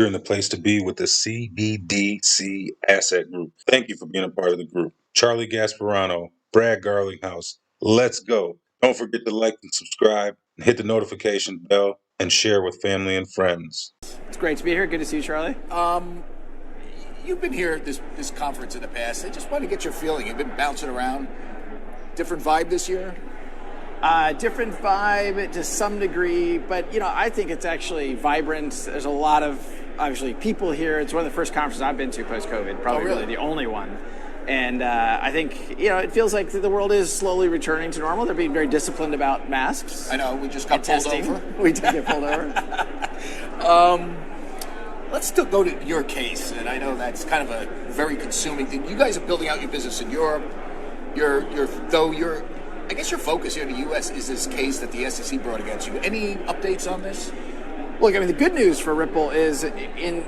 you're in the place to be with the CBDC Asset Group. Thank you for being a part of the group. Charlie Gasparano, Brad Garlinghouse, let's go. Don't forget to like and subscribe, and hit the notification bell, and share with family and friends. It's great to be here. Good to see you, Charlie. You've been here at this conference in the past. I just want to get your feeling. You've been bouncing around. Different vibe this year? Different vibe to some degree, but I think it's actually vibrant. There's a lot of obviously people here. It's one of the first conferences I've been to post-COVID, probably really the only one. And I think it feels like the world is slowly returning to normal. They're being very disciplined about masks. I know. We just got pulled over. We did get pulled over. Let's still go to your case, and I know that's kind of a very consuming thing. You guys are building out your business in Europe. I guess your focus here in the U.S. is this case that the SEC brought against you. Any updates on this? Look, the good news for Ripple is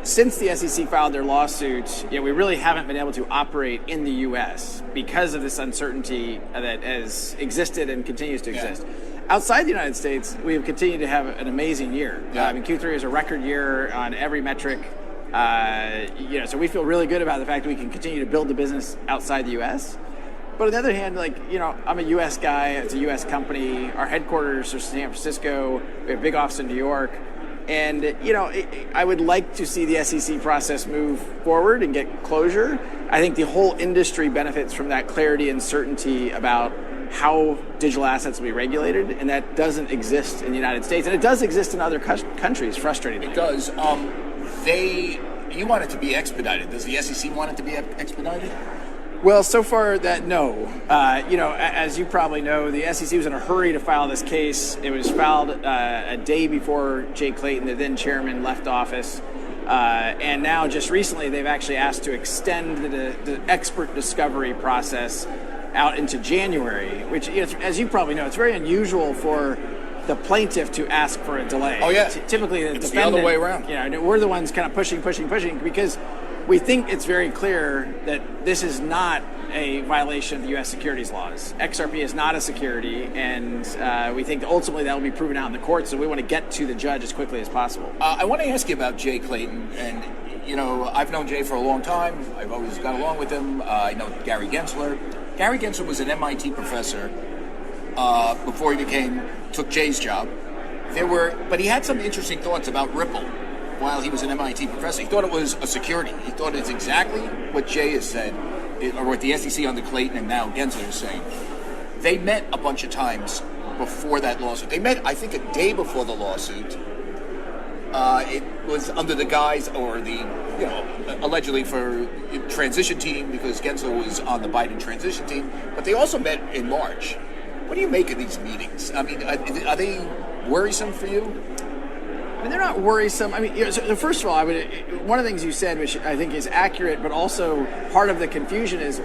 since the SEC filed their lawsuit, we really haven't been able to operate in the U.S. because of this uncertainty that has existed and continues to exist. Outside the United States, we have continued to have an amazing year. Q3 is a record year on every metric. So we feel really good about the fact that we can continue to build the business outside the U.S. But on the other hand, I'm a U.S. guy. It's a U.S. company. Our headquarters are San Francisco. We have a big office in New York. And, I would like to see the SEC process move forward and get closure. I think the whole industry benefits from that clarity and certainty about how digital assets will be regulated, and that doesn't exist in the United States. And it does exist in other countries, frustratingly. It does. You want it to be expedited. Does the SEC want it to be expedited? Well, so far no. As you probably know, the SEC was in a hurry to file this case. It was filed a day before Jay Clayton, the then chairman, left office. And now, just recently, they've actually asked to extend the expert discovery process out into January, which, as you probably know, it's very unusual for the plaintiff to ask for a delay. Oh, yeah. Typically, it's the other way around. We're the ones kind of pushing because we think it's very clear that this is not a violation of the U.S. securities laws. XRP is not a security, and we think that ultimately that will be proven out in the courts, so we want to get to the judge as quickly as possible. I want to ask you about Jay Clayton, and I've known Jay for a long time. I've always got along with him. I know Gary Gensler. Gary Gensler was an MIT professor before he took Jay's job. But he had some interesting thoughts about Ripple while he was an MIT professor. He thought it was a security. He thought it's exactly what Jay has said, or what the SEC under Clayton and now Gensler is saying. They met a bunch of times before that lawsuit. They met, I think, a day before the lawsuit. It was under the guise, or allegedly for transition team, because Gensler was on the Biden transition team. But they also met in March. What do you make of these meetings? Are they worrisome for you? They're not worrisome. So first of all, one of the things you said, which I think is accurate, but also part of the confusion, is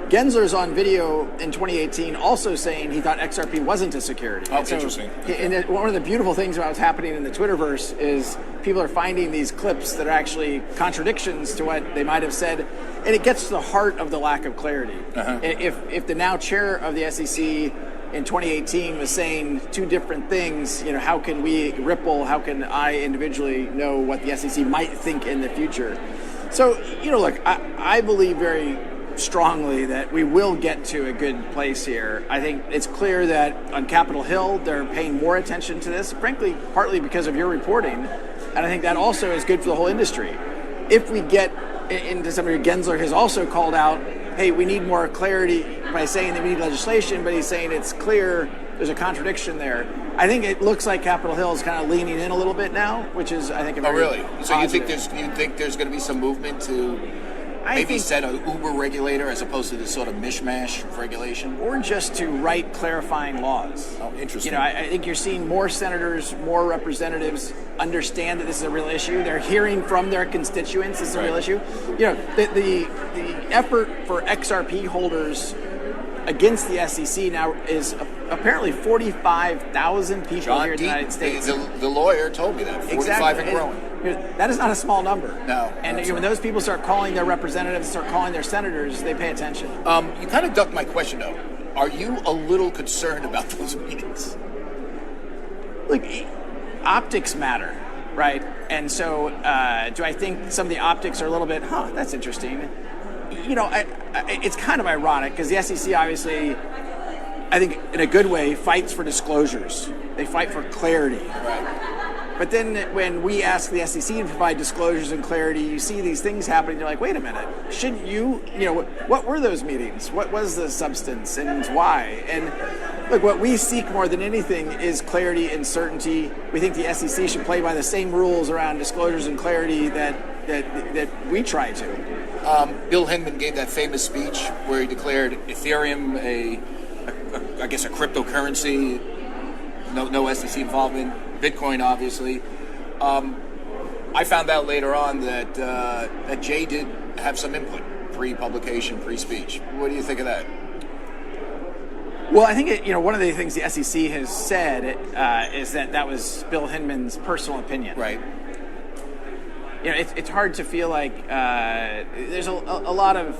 Gensler's on video in 2018 also saying he thought XRP wasn't a security. Oh, interesting. And one of the beautiful things about what's happening in the Twitterverse is people are finding these clips that are actually contradictions to what they might have said, and it gets to the heart of the lack of clarity. If the now chair of the SEC in 2018 was saying two different things, how can we, Ripple, how can I individually know what the SEC might think in the future? So, look, I believe very strongly that we will get to a good place here. I think it's clear that on Capitol Hill, they're paying more attention to this, frankly, partly because of your reporting. And I think that also is good for the whole industry. If we get into somebody, Gensler has also called out, hey, we need more clarity by saying that we need legislation, but he's saying it's clear there's a contradiction there. I think it looks like Capitol Hill is kind of leaning in a little bit now, which is, I think, a very really? So positive. you think there's going to be some movement to maybe set an Uber regulator as opposed to this sort of mishmash of regulation? Or just to write clarifying laws. Oh, interesting. I think you're seeing more senators, more representatives understand that this is a real issue. They're hearing from their constituents this is a real issue. The effort for XRP holders against the SEC now is apparently 45,000 people John here in the United States. The lawyer told me that, 45 exactly. and growing. That is not a small number. No. And when those people start calling their representatives, start calling their senators, they pay attention. You kind of ducked my question, though. Are you a little concerned about those meetings? Look, optics matter. right? And so, do I think some of the optics are a little bit, that's interesting. You know, it's kind of ironic because the SEC obviously, I think in a good way, fights for disclosures. They fight for clarity. Right. But then when we ask the SEC to provide disclosures and clarity, you see these things happening. You're like, wait a minute, shouldn't you know, what were those meetings? What was the substance and why? And look, what we seek more than anything is clarity and certainty. We think the SEC should play by the same rules around disclosures and clarity that we try to. Bill Hinman gave that famous speech where he declared Ethereum I guess a cryptocurrency, no SEC involvement. Bitcoin, obviously. I found out later on that Jay did have some input pre-publication, pre-speech. What do you think of that? Well, I think one of the things the SEC has said is that was Bill Hinman's personal opinion. Right. You know, it's hard to feel like there's a lot of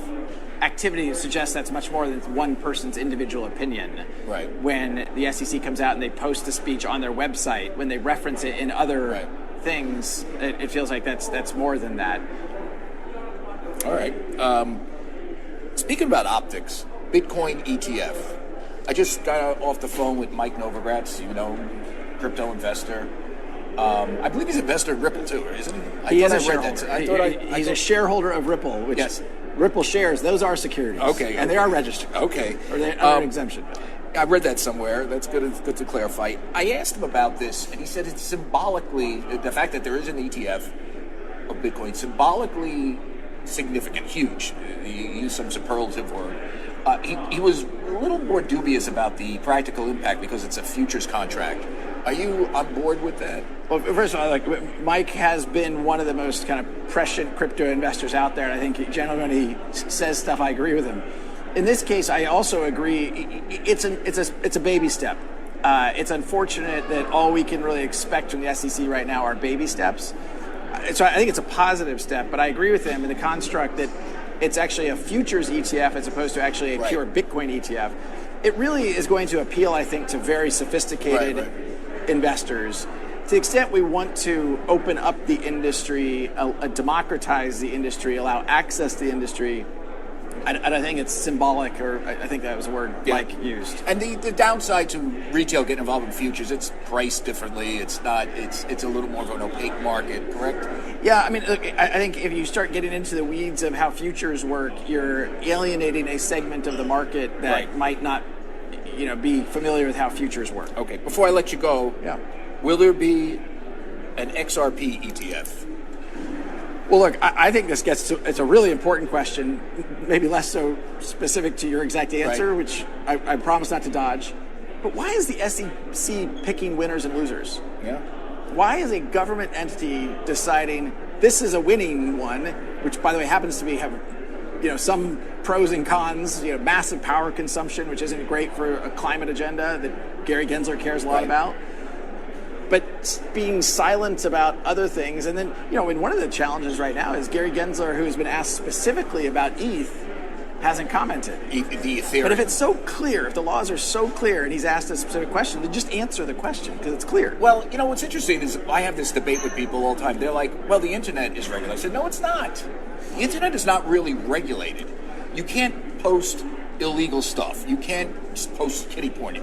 activity that suggests that's much more than one person's individual opinion. Right. When the SEC comes out and they post the speech on their website, when they reference it in other things, it feels like that's more than that. All right. Speaking about optics, Bitcoin ETF. I just got off the phone with Mike Novogratz, crypto investor. I believe he's an investor in Ripple too, isn't he? He is a shareholder. He's a shareholder of Ripple, which Ripple shares, those are securities. Okay. And they are registered. Okay. Or they're under exemption. I read that somewhere. That's good to clarify. I asked him about this, and he said it's symbolically, the fact that there is an ETF of Bitcoin, symbolically significant, huge. He used some superlative word. He was a little more dubious about the practical impact because it's a futures contract. Are you on board with that? Well, first of all, Mike has been one of the most kind of prescient crypto investors out there, and I think generally when he says stuff, I agree with him. In this case, I also agree. It's a baby step. It's unfortunate that all we can really expect from the SEC right now are baby steps. So I think it's a positive step, but I agree with him in the construct that it's actually a futures ETF as opposed to actually a pure Bitcoin ETF. It really is going to appeal, I think, to very sophisticated investors. To the extent we want to open up the industry, democratize the industry, allow access to the industry, I think it's symbolic, or I think that was a word Mike used. And the downside to retail getting involved in futures, it's priced differently. It's not. It's a little more of an opaque market, correct? Yeah, I mean, look, I think if you start getting into the weeds of how futures work, you're alienating a segment of the market that might not, be familiar with how futures work. Okay. Before I let you go, will there be an XRP ETF? Well, look, I think this it's a really important question, maybe less so specific to your exact answer, which I promise not to dodge. But why is the SEC picking winners and losers? Yeah. Why is a government entity deciding this is a winning one, which, by the way, happens to have some pros and cons, massive power consumption, which isn't great for a climate agenda that Gary Gensler cares a lot about, but being silent about other things. And then, and one of the challenges right now is Gary Gensler, who has been asked specifically about ETH, hasn't commented. The Ethereum. But if it's so clear, if the laws are so clear and he's asked a specific question, then just answer the question because it's clear. Well, what's interesting is I have this debate with people all the time. They're like, well, the internet is regulated. I said, no, it's not. The internet is not really regulated. You can't post illegal stuff. You can't post kiddie porn.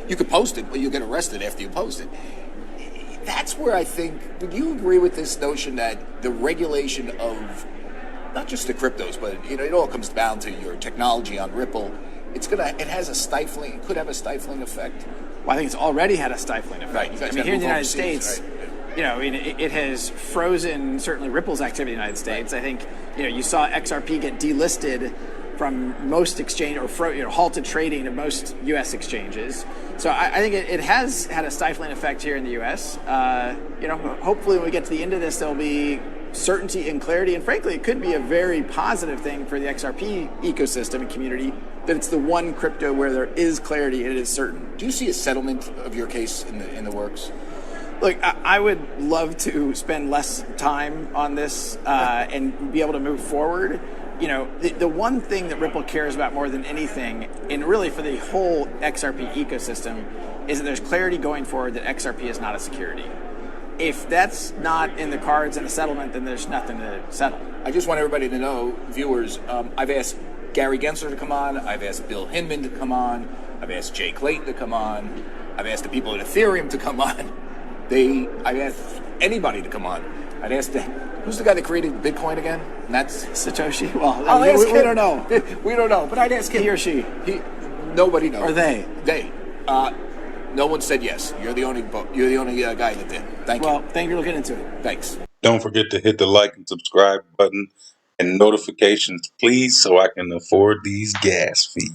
You could post it, but you'll get arrested after you post it. That's where I think, would you agree with this notion that the regulation of not just the cryptos, but it all comes down to your technology on Ripple. It could have a stifling effect. Well, I think it's already had a stifling effect. Right. I mean, here in the United States, it has frozen certainly Ripple's activity in the United States. I think you saw XRP get delisted from most exchange or halted trading of most U.S. exchanges. So I think it has had a stifling effect here in the U.S. Hopefully when we get to the end of this, there'll be certainty and clarity, and frankly, it could be a very positive thing for the XRP ecosystem and community that it's the one crypto where there is clarity and it is certain. Do you see a settlement of your case in the works? Look, I would love to spend less time on this and be able to move forward. The one thing that Ripple cares about more than anything, and really for the whole XRP ecosystem, is that there's clarity going forward that XRP is not a security. if that's not in the cards in a settlement, then there's nothing to settle. I just want everybody to know, viewers, I've asked Gary Gensler to come on. I've asked Bill Hinman to come on. I've asked Jay Clayton to come on. I've asked the people at Ethereum to come on. I've asked anybody to come on. I'd ask who's the guy that created Bitcoin again? And that's Satoshi? Well, I'll ask we him. don't know. We don't know, but I'd ask him. He or she? Nobody knows. Or they? They. No one said yes. You're the only guy that did. Thank you. Well, thank you for looking into it. Thanks. Don't forget to hit the like and subscribe button and notifications, please, so I can afford these gas fees.